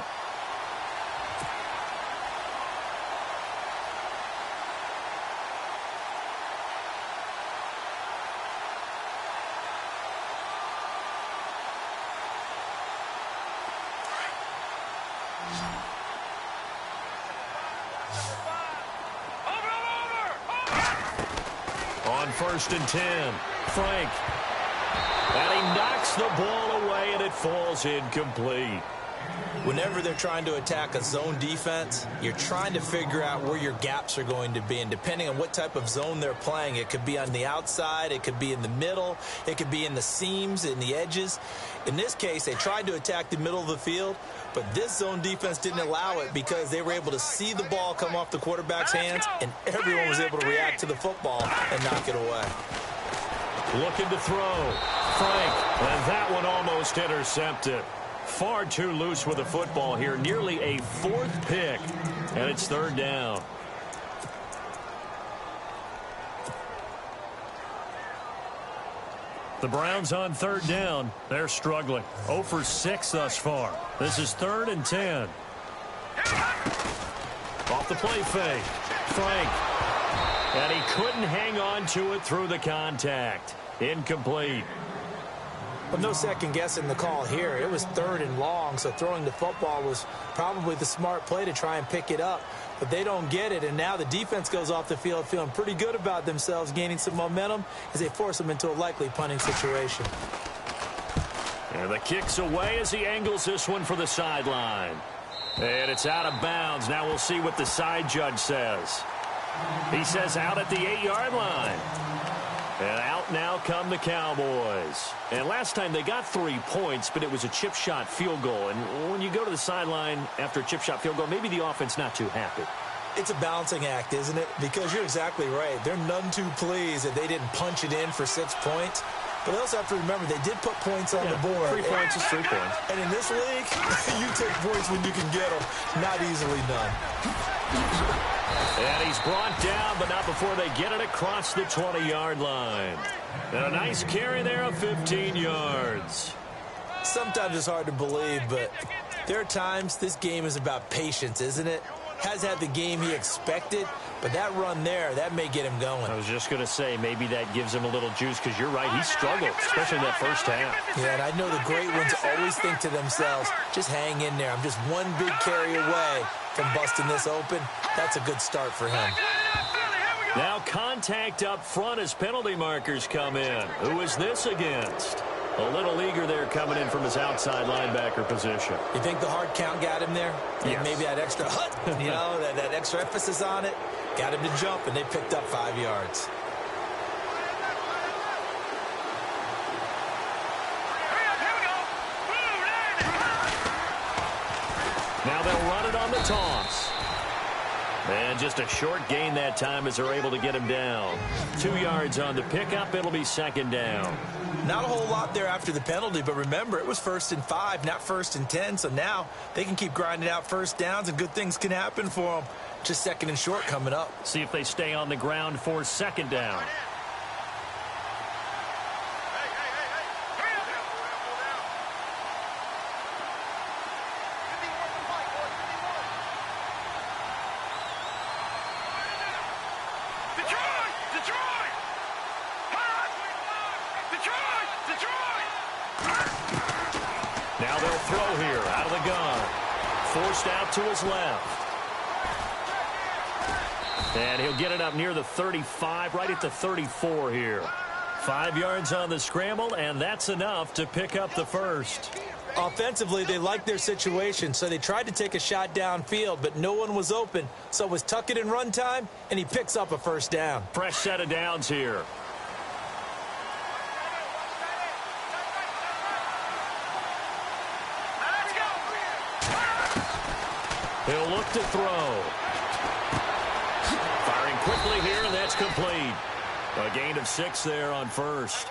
Speaker 2: On 1st and 10, Frank. And he knocks the ball away, and it falls incomplete.
Speaker 3: Whenever they're trying to attack a zone defense, you're trying to figure out where your gaps are going to be. And depending on what type of zone they're playing, it could be on the outside, it could be in the middle, it could be in the seams, in the edges. In this case, they tried to attack the middle of the field, but this zone defense didn't allow it because they were able to see the ball come off the quarterback's hands, and everyone was able to react to the football and knock it away.
Speaker 2: Looking to throw. Frank, and that one almost intercepted. Far too loose with the football here. Nearly a 4th pick, and it's 3rd down. The Browns on 3rd down. They're struggling. 0 for 6 thus far. This is 3rd and 10. Off the play fake. Frank. And he couldn't hang on to it through the contact. Incomplete.
Speaker 3: But no second guessing the call here. It was 3rd and long, so throwing the football was probably the smart play to try and pick it up. But they don't get it, and now the defense goes off the field feeling pretty good about themselves, gaining some momentum as they force them into a likely punting situation.
Speaker 2: And the kick's away as he angles this one for the sideline. And it's out of bounds. Now we'll see what the side judge says. He says out at the 8-yard line. And out now come the Cowboys. And last time they got 3 points, but it was a chip shot field goal. And when you go to the sideline after a chip shot field goal, maybe the offense not too happy.
Speaker 3: It's a balancing act, isn't it? Because you're exactly right. They're none too pleased that they didn't punch it in for 6 points. But they also have to remember they did put points on the board.
Speaker 2: 3 points is 3 points.
Speaker 3: And in this league, you take points when you can get them. Not easily done.
Speaker 2: And he's brought down, but not before they get it across the 20-yard line. And a nice carry there of 15 yards.
Speaker 3: Sometimes it's hard to believe, but there are times this game is about patience, isn't it? Has had the game he expected, but that run there, that may get him going.
Speaker 2: I was just going to say, maybe that gives him a little juice, because you're right, he struggled, especially in that first half.
Speaker 3: Yeah, and I know the great ones always think to themselves, just hang in there. I'm just one big carry away from busting this open. That's a good start for him.
Speaker 2: Now contact up front as penalty markers come in. Who is this against? A little eager there coming in from his outside linebacker position.
Speaker 3: You think the hard count got him there?
Speaker 2: Yes.
Speaker 3: Maybe that extra that extra emphasis on it got him to jump, and they picked up 5 yards.
Speaker 2: Now they'll run it on the toss. And just a short gain that time as they're able to get him down. 2 yards on the pickup. It'll be 2nd down.
Speaker 3: Not a whole lot there after the penalty, but remember, it was 1st and 5, not 1st and 10. So now they can keep grinding out first downs, and good things can happen for them. Just 2nd and short coming up.
Speaker 2: See if they stay on the ground for 2nd down. Now they'll throw here out of the gun. Forced out to his left. And he'll get it up near the 35, right at the 34 here. 5 yards on the scramble, and that's enough to pick up the first.
Speaker 3: Offensively, they liked their situation, so they tried to take a shot downfield, but no one was open. So it was tuck it and run time, and he picks up a first down.
Speaker 2: Fresh set of downs here. He'll look to throw. Firing quickly here, and that's complete. A gain of 6 there on first.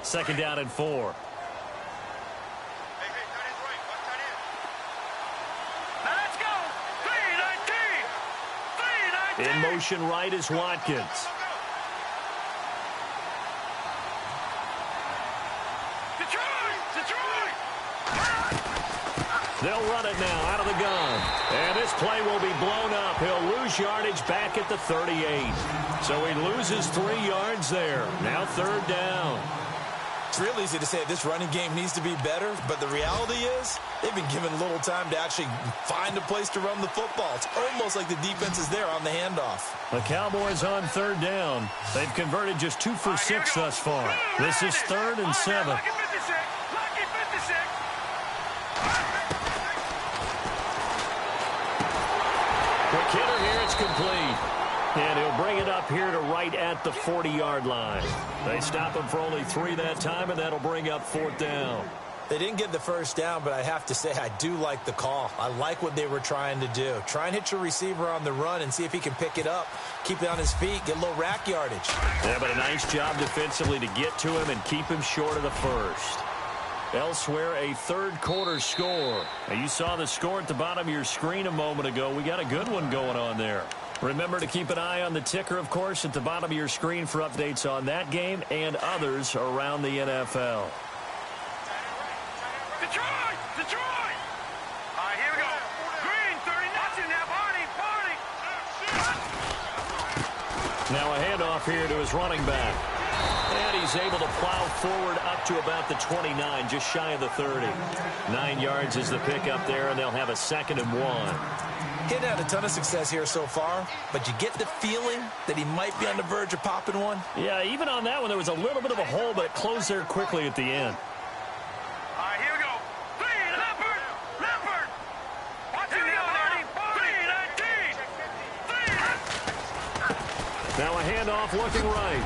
Speaker 2: Second down and 4. In motion right is Watkins. They'll run it now out of the gun. And this play will be blown up. He'll lose yardage back at the 38. So he loses 3 yards there. Now 3rd down.
Speaker 3: It's real easy to say this running game needs to be better, but the reality is they've been given little time to actually find a place to run the football. It's almost like the defense is there on the handoff.
Speaker 2: The Cowboys on 3rd down. They've converted just 2 for 6 thus far. This is 3rd and 7. Quick hitter here, it's complete. And he'll bring it up here to right at the 40-yard line. They stop him for only 3 that time, and that'll bring up 4th down.
Speaker 3: They didn't get the first down, but I have to say I do like the call. I like what they were trying to do. Try and hit your receiver on the run and see if he can pick it up, keep it on his feet, get a little rack yardage.
Speaker 2: Yeah, but a nice job defensively to get to him and keep him short of the first. Elsewhere, a 3rd quarter score. Now, you saw the score at the bottom of your screen a moment ago. We got a good one going on there. Remember to keep an eye on the ticker, of course, at the bottom of your screen for updates on that game and others around the NFL.
Speaker 4: Detroit! Detroit! All right, here we go. Green, 39. Watch it now, Barney.
Speaker 2: Now a handoff here to his running back. And he's able to plow forward up to about the 29, just shy of the 30. 9 yards is the pickup there, and they'll have a 2nd and 1.
Speaker 3: He's had a ton of success here so far, but you get the feeling that he might be on the verge of popping one.
Speaker 2: Yeah, even on that one, there was a little bit of a hole, but it closed there quickly at the end.
Speaker 4: All right, here we go. 3, Leopard. Watch it now, Barney. 3, 19.
Speaker 2: Now a handoff looking right.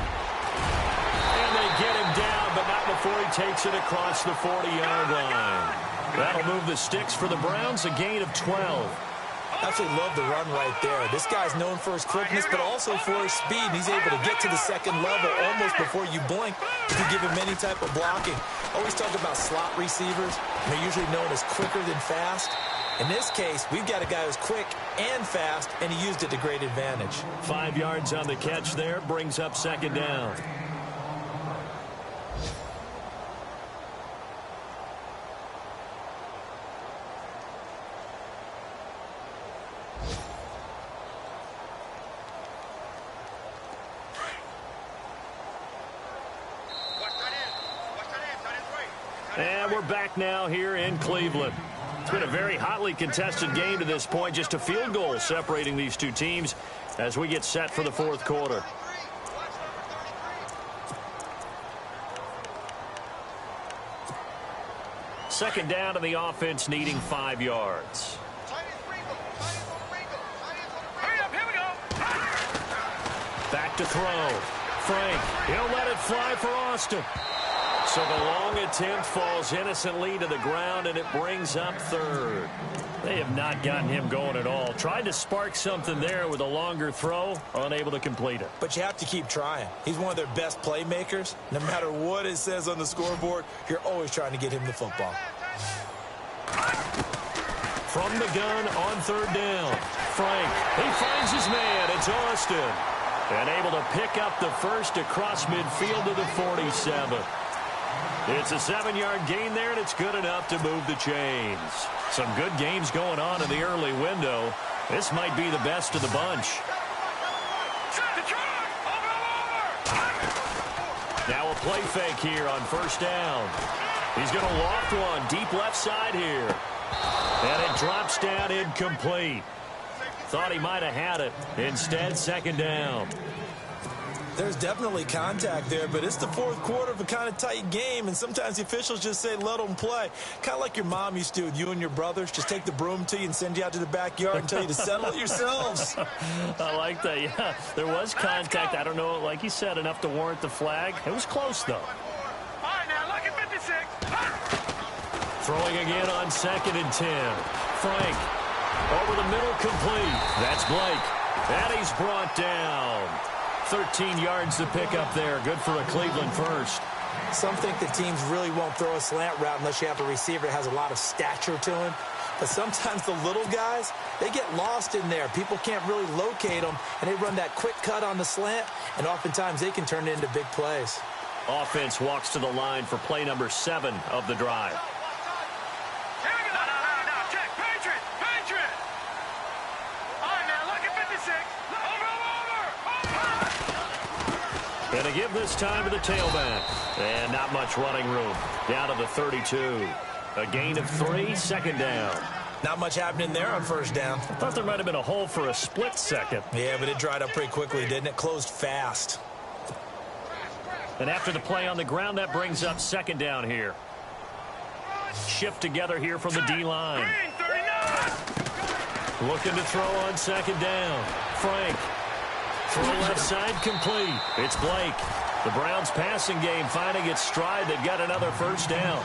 Speaker 2: And they get him down, but not before he takes it across the 40-yard line. That'll move the sticks for the Browns, a gain of 12.
Speaker 3: Absolutely love the run right there. This guy's known for his quickness, but also for his speed. He's able to get to the 2nd level almost before you blink if you give him any type of blocking. Always talk about slot receivers. They're usually known as quicker than fast. In this case, we've got a guy who's quick and fast, and he used it to great advantage.
Speaker 2: 5 yards on the catch there, brings up 2nd down. And we're back now here in Cleveland. It's been a very hotly contested game to this point. Just a field goal separating these two teams as we get set for the 4th quarter. Second down, and the offense needing 5 yards. Back to throw. Frank, he'll let it fly for Austin. So the long attempt falls innocently to the ground, and it brings up 3rd. They have not gotten him going at all. Tried to spark something there with a longer throw, unable to complete it.
Speaker 3: But you have to keep trying. He's one of their best playmakers. No matter what it says on the scoreboard, you're always trying to get him the football.
Speaker 2: From the gun on 3rd down. Frank, he finds his man. It's Austin. And able to pick up the first across midfield to the 47. It's a 7-yard gain there, and it's good enough to move the chains. Some good games going on in the early window. This might be the best of the bunch. Now a play fake here on 1st down. He's going to loft one deep left side here. And it drops down incomplete. Thought he might have had it. Instead, 2nd down.
Speaker 3: There's definitely contact there, but it's the 4th quarter of a kind of tight game, and sometimes the officials just say, let them play. Kind of like your mom used to with you and your brothers. Just take the broom to you and send you out to the backyard and tell you to settle it yourselves.
Speaker 2: I like that, yeah. There was contact. I don't know, like you said, enough to warrant the flag. It was close, though.
Speaker 4: All right, now, look at 56.
Speaker 2: Throwing again on 2nd and 10. Frank, over the middle, complete. That's Blake. And he's brought down. 13 yards to pick up there. Good for a Cleveland first.
Speaker 3: Some think that teams really won't throw a slant route unless you have a receiver that has a lot of stature to him. But sometimes the little guys, they get lost in there. People can't really locate them, and they run that quick cut on the slant, and oftentimes they can turn it into big plays.
Speaker 2: Offense walks to the line for play number 7 of the drive. And a give this time to the tailback. And not much running room. Down to the 32. A gain of 3, 2nd down.
Speaker 3: Not much happening there on 1st down.
Speaker 2: I thought there might have been a hole for a split second.
Speaker 3: Yeah, but it dried up pretty quickly, didn't it? Closed fast.
Speaker 2: And after the play on the ground, that brings up 2nd down here. Shift together here from the D-line. Looking to throw on 2nd down. Frank. Throw left side complete. It's Blake. The Browns passing game finding its stride. They've got another 1st down.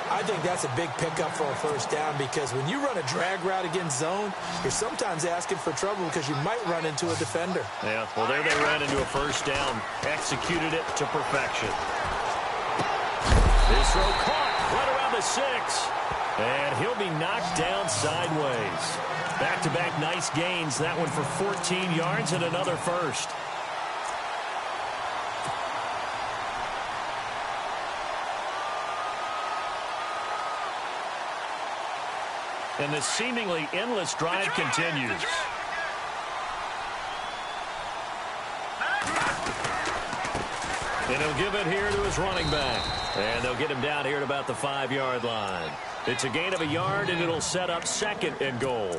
Speaker 3: I think that's a big pickup for a 1st down because when you run a drag route against zone, you're sometimes asking for trouble because you might run into a defender.
Speaker 2: Yeah, well, there they ran into a 1st down. Executed it to perfection. This throw caught right around the 6. And he'll be knocked down sideways. Back-to-back nice gains. That one for 14 yards and another 1st. And this seemingly endless drive continues. And he'll give it here to his running back. And they'll get him down here at about the 5-yard line. It's a gain of a yard, and it'll set up 2nd and goal.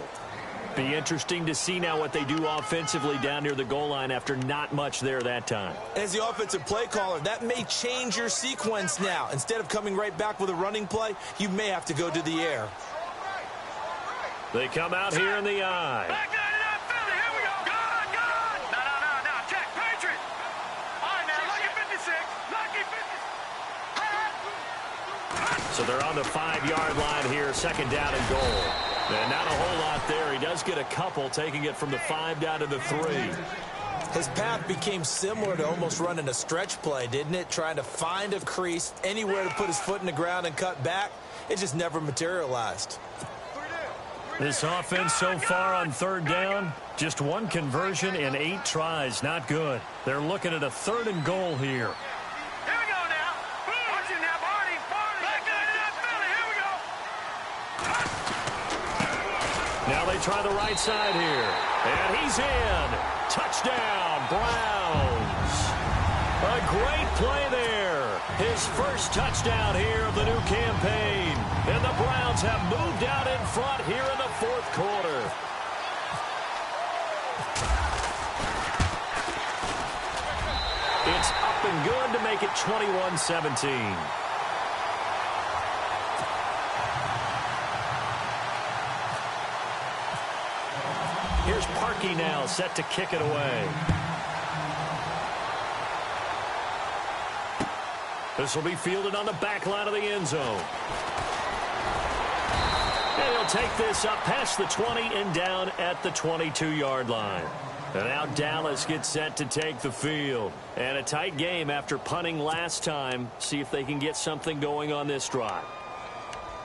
Speaker 2: Be interesting to see now what they do offensively down near the goal line after not much there that time.
Speaker 3: As the offensive play caller, that may change your sequence now. Instead of coming right back with a running play, you may have to go to the air.
Speaker 2: They come out here in the eye.
Speaker 4: Back line it up, Philly. Here we go. Good. No. Check. Patriot. All right, man. Lucky 56. Lucky 56.
Speaker 2: So they're on the 5-yard line here, 2nd down and goal. And not a whole lot there. He does get a couple, taking it from the 5 down to the 3.
Speaker 3: His path became similar to almost running a stretch play, didn't it? Trying to find a crease, anywhere to put his foot in the ground and cut back. It just never materialized.
Speaker 2: This offense so far on 3rd down, just 1 conversion in 8 tries. Not good. They're looking at a 3rd and goal here.
Speaker 4: Here we go now. Watch it now, Barney. Back line it up, Philly. Here we go.
Speaker 2: Now they try the right side here. And he's in. Touchdown, Browns. A great play there. His first touchdown here of the new campaign. And the Browns have moved out in front here in the 4th quarter. It's up and good to make it 21-17. Here's Parkey now, set to kick it away. This will be fielded on the back line of the end zone. And he'll take this up past the 20 and down at the 22-yard line. And now Dallas gets set to take the field. And a tight game after punting last time. See if they can get something going on this drive.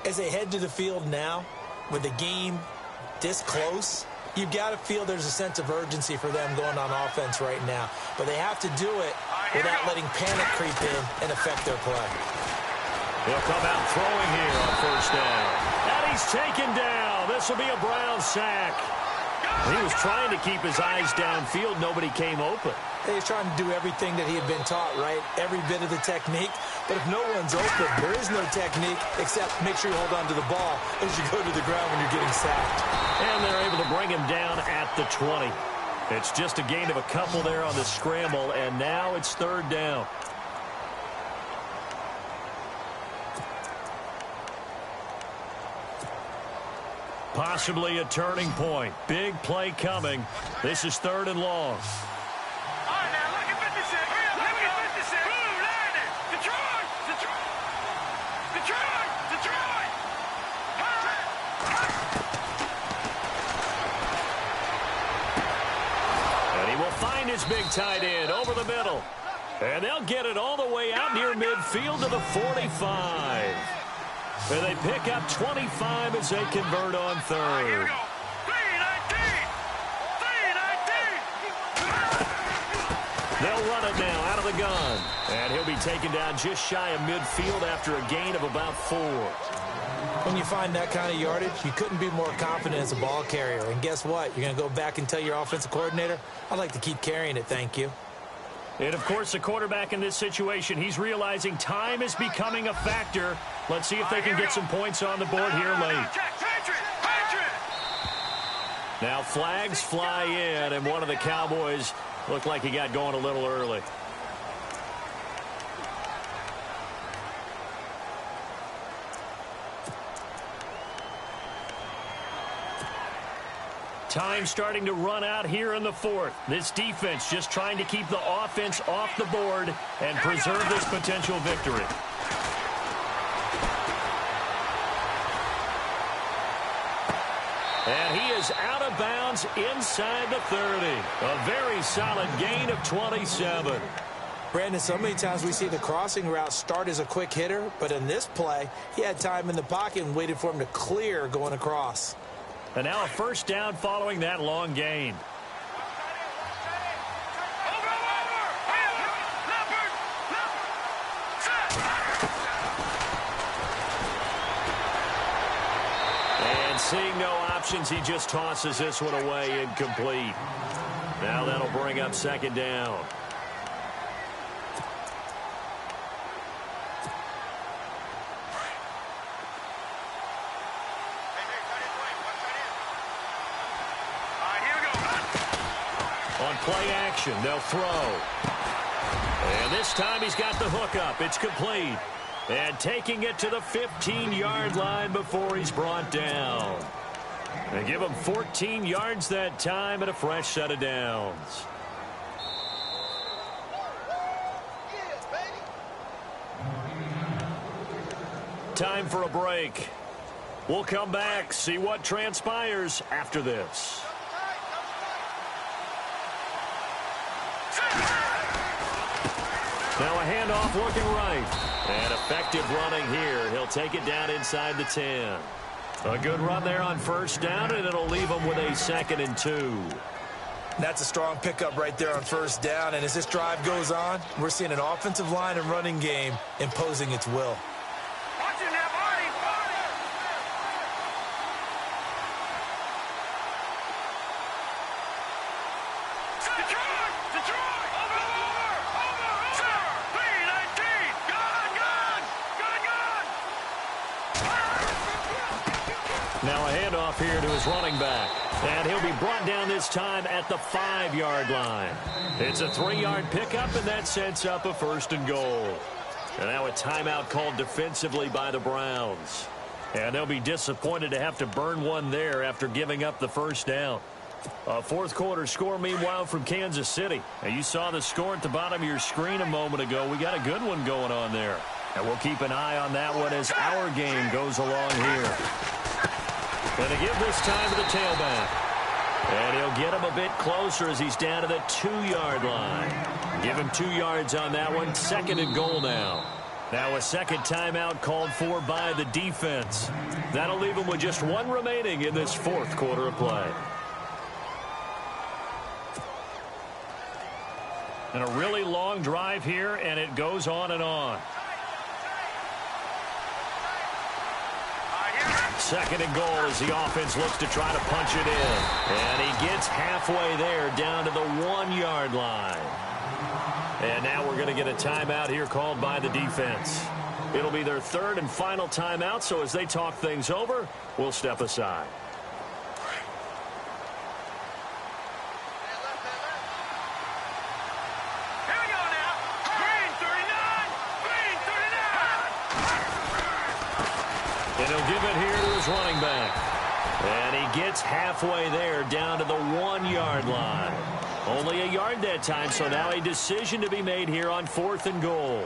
Speaker 3: As they head to the field now, with the game this close, you've got to feel there's a sense of urgency for them going on offense right now. But they have to do it without letting panic creep in and affect their play.
Speaker 2: He'll come out throwing here on 1st down. And he's taken down. This will be a Brown sack. He was trying to keep his eyes downfield. Nobody came open.
Speaker 3: He's trying to do everything that he had been taught, right? Every bit of the technique. But if no one's open, there is no technique except make sure you hold on to the ball as you go to the ground when you're getting sacked.
Speaker 2: And they're able to bring him down at the 20. It's just a gain of a couple there on the scramble, and now it's 3rd down. Possibly a turning point. Big play coming. This is 3rd and long.
Speaker 4: All right, now, look at 56. Look at 56. Boom, landed. Detroit.
Speaker 2: And he will find his big tight end over the middle. And they'll get it all the way out near midfield to the 45. And they pick up 25 as they convert on 3rd.
Speaker 4: Here we go. 3-19.
Speaker 2: They'll run it now out of the gun. And he'll be taken down just shy of midfield after a gain of about 4.
Speaker 3: When you find that kind of yardage, you couldn't be more confident as a ball carrier. And guess what? You're going to go back and tell your offensive coordinator, I'd like to keep carrying it, thank you.
Speaker 2: And, of course, the quarterback in this situation, he's realizing time is becoming a factor. Let's see if they can get some points on the board here late. Now flags fly in, and one of the Cowboys looked like he got going a little early. Time starting to run out here in the 4th. This defense just trying to keep the offense off the board and preserve this potential victory. And he is out of bounds inside the 30. A very solid gain of 27.
Speaker 3: Brandon, so many times we see the crossing route start as a quick hitter, but in this play, he had time in the pocket and waited for him to clear going across.
Speaker 2: And now a 1st down following that long gain. Seeing no options, he just tosses this one away, incomplete. Now that'll bring up second down. On play action, they'll throw. And this time he's got the hook up. It's complete. And taking it to the 15-yard line before he's brought down. They give him 14 yards that time and a fresh set of downs. Time for a break. We'll come back, see what transpires after this. Now a handoff looking right. And effective running here. He'll take it down inside the 10. A good run there on first down, and it'll leave him with a 2nd and 2.
Speaker 3: That's a strong pickup right there on first down. And as this drive goes on, we're seeing an offensive line and running game imposing its will.
Speaker 2: Now a handoff here to his running back. And he'll be brought down this time at the 5-yard line. It's a 3-yard pickup, and that sets up a 1st and goal. And now a timeout called defensively by the Browns. And they'll be disappointed to have to burn one there after giving up the first down. A fourth quarter score, meanwhile, from Kansas City. Now, you saw the score at the bottom of your screen a moment ago. We got a good one going on there. And we'll keep an eye on that one as our game goes along here. Going to give this time to the tailback. And he'll get him a bit closer as he's down to the 2-yard line. Give him 2 yards on that one. 2nd and goal now. Now a second timeout called for by the defense. That'll leave him with just one remaining in this fourth quarter of play. And a really long drive here, and it goes on and on. 2nd and goal as the offense looks to try to punch it in. And he gets halfway there down to the 1-yard line. And now we're going to get a timeout here called by the defense. It'll be their 3rd and final timeout, so as they talk things over, we'll step aside. And he'll give it here to his running back. And he gets halfway there down to the 1-yard line. Only a yard that time, so now a decision to be made here on 4th and goal.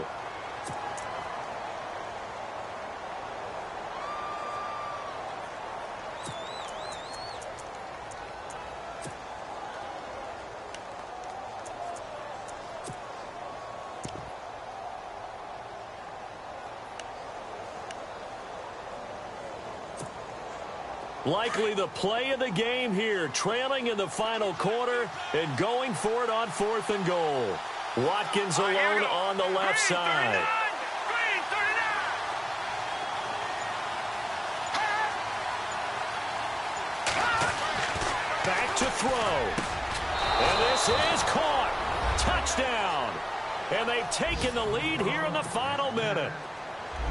Speaker 2: Likely the play of the game here, trailing in the final quarter and going for it on 4th and goal. Watkins alone on the left side. Back to throw. And this is caught. Touchdown. And they've taken the lead here in the final minute.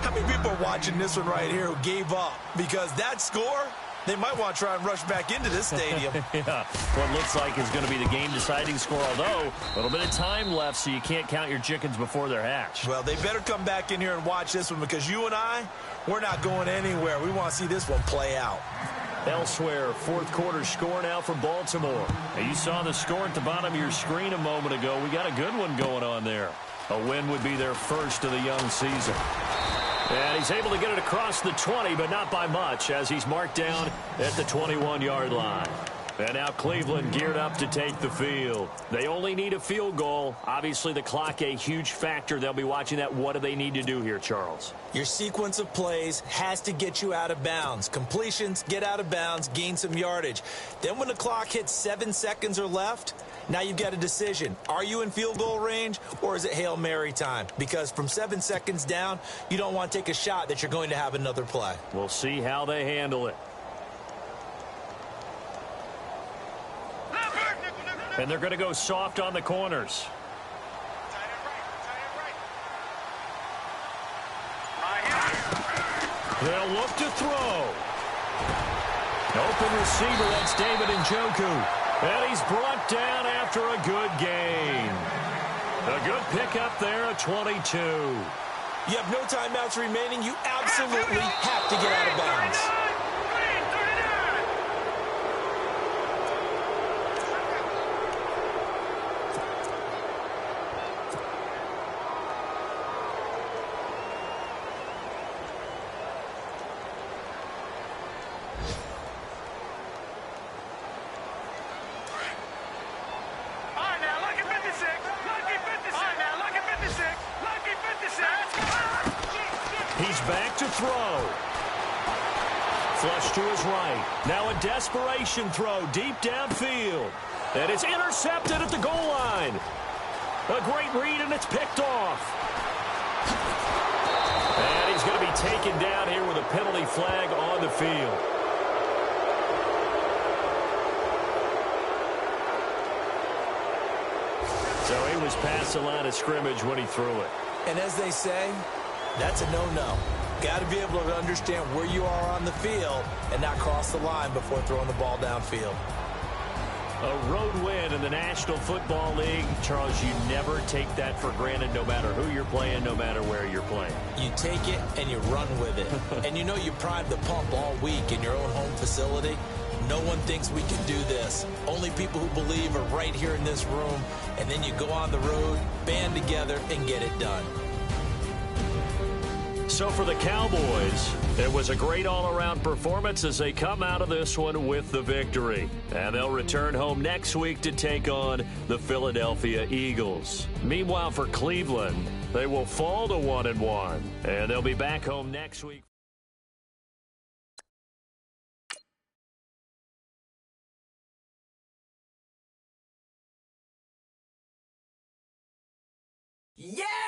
Speaker 3: How many people are watching this one right here who gave up? Because that score, they might want to try and rush back into this stadium.
Speaker 2: Yeah, what looks like is going to be the game-deciding score, although a little bit of time left, so you can't count your chickens before they're hatched.
Speaker 3: Well, they better come back in here and watch this one, because you and I, we're not going anywhere. We want to see this one play out.
Speaker 2: Elsewhere, fourth quarter score now for Baltimore. Now, you saw the score at the bottom of your screen a moment ago. We got a good one going on there. A win would be their first of the young season. And he's able to get it across the 20, but not by much, as he's marked down at the 21-yard line. And now Cleveland geared up to take the field. They only need a field goal. Obviously, the clock a huge factor. They'll be watching that. What do they need to do here, Charles?
Speaker 3: Your sequence of plays has to get you out of bounds. Completions, get out of bounds, gain some yardage. Then when the clock hits 7 seconds or left, now you've got a decision. Are you in field goal range, or is it Hail Mary time? Because from 7 seconds down, you don't want to take a shot that you're going to have another play.
Speaker 2: We'll see how they handle it. And they're going to go soft on the corners. They'll look to throw. Open receiver, that's danedingo24's. And he's brought down after a good gain. A good pickup there at 22.
Speaker 3: You have no timeouts remaining. You absolutely have to get out of bounds.
Speaker 2: He's back to throw. Flush to his right. Now a desperation throw deep downfield. And it's intercepted at the goal line. A great read, and it's picked off. And he's going to be taken down here with a penalty flag on the field. So he was past the line of scrimmage when he threw it.
Speaker 3: And as they say, that's a no-no. Got to be able to understand where you are on the field and not cross the line before throwing the ball downfield.
Speaker 2: A road win in the National Football League. Charles, you never take that for granted, no matter who you're playing, no matter where you're playing.
Speaker 3: You take it and you run with it. And you know you primed the pump all week in your own home facility. No one thinks we can do this. Only people who believe are right here in this room. And then you go on the road, band together, and get it done.
Speaker 2: So for the Cowboys, it was a great all-around performance as they come out of this one with the victory. And they'll return home next week to take on the Philadelphia Eagles. Meanwhile, for Cleveland, they will fall to 1-1, and they'll be back home next week.
Speaker 3: Yeah!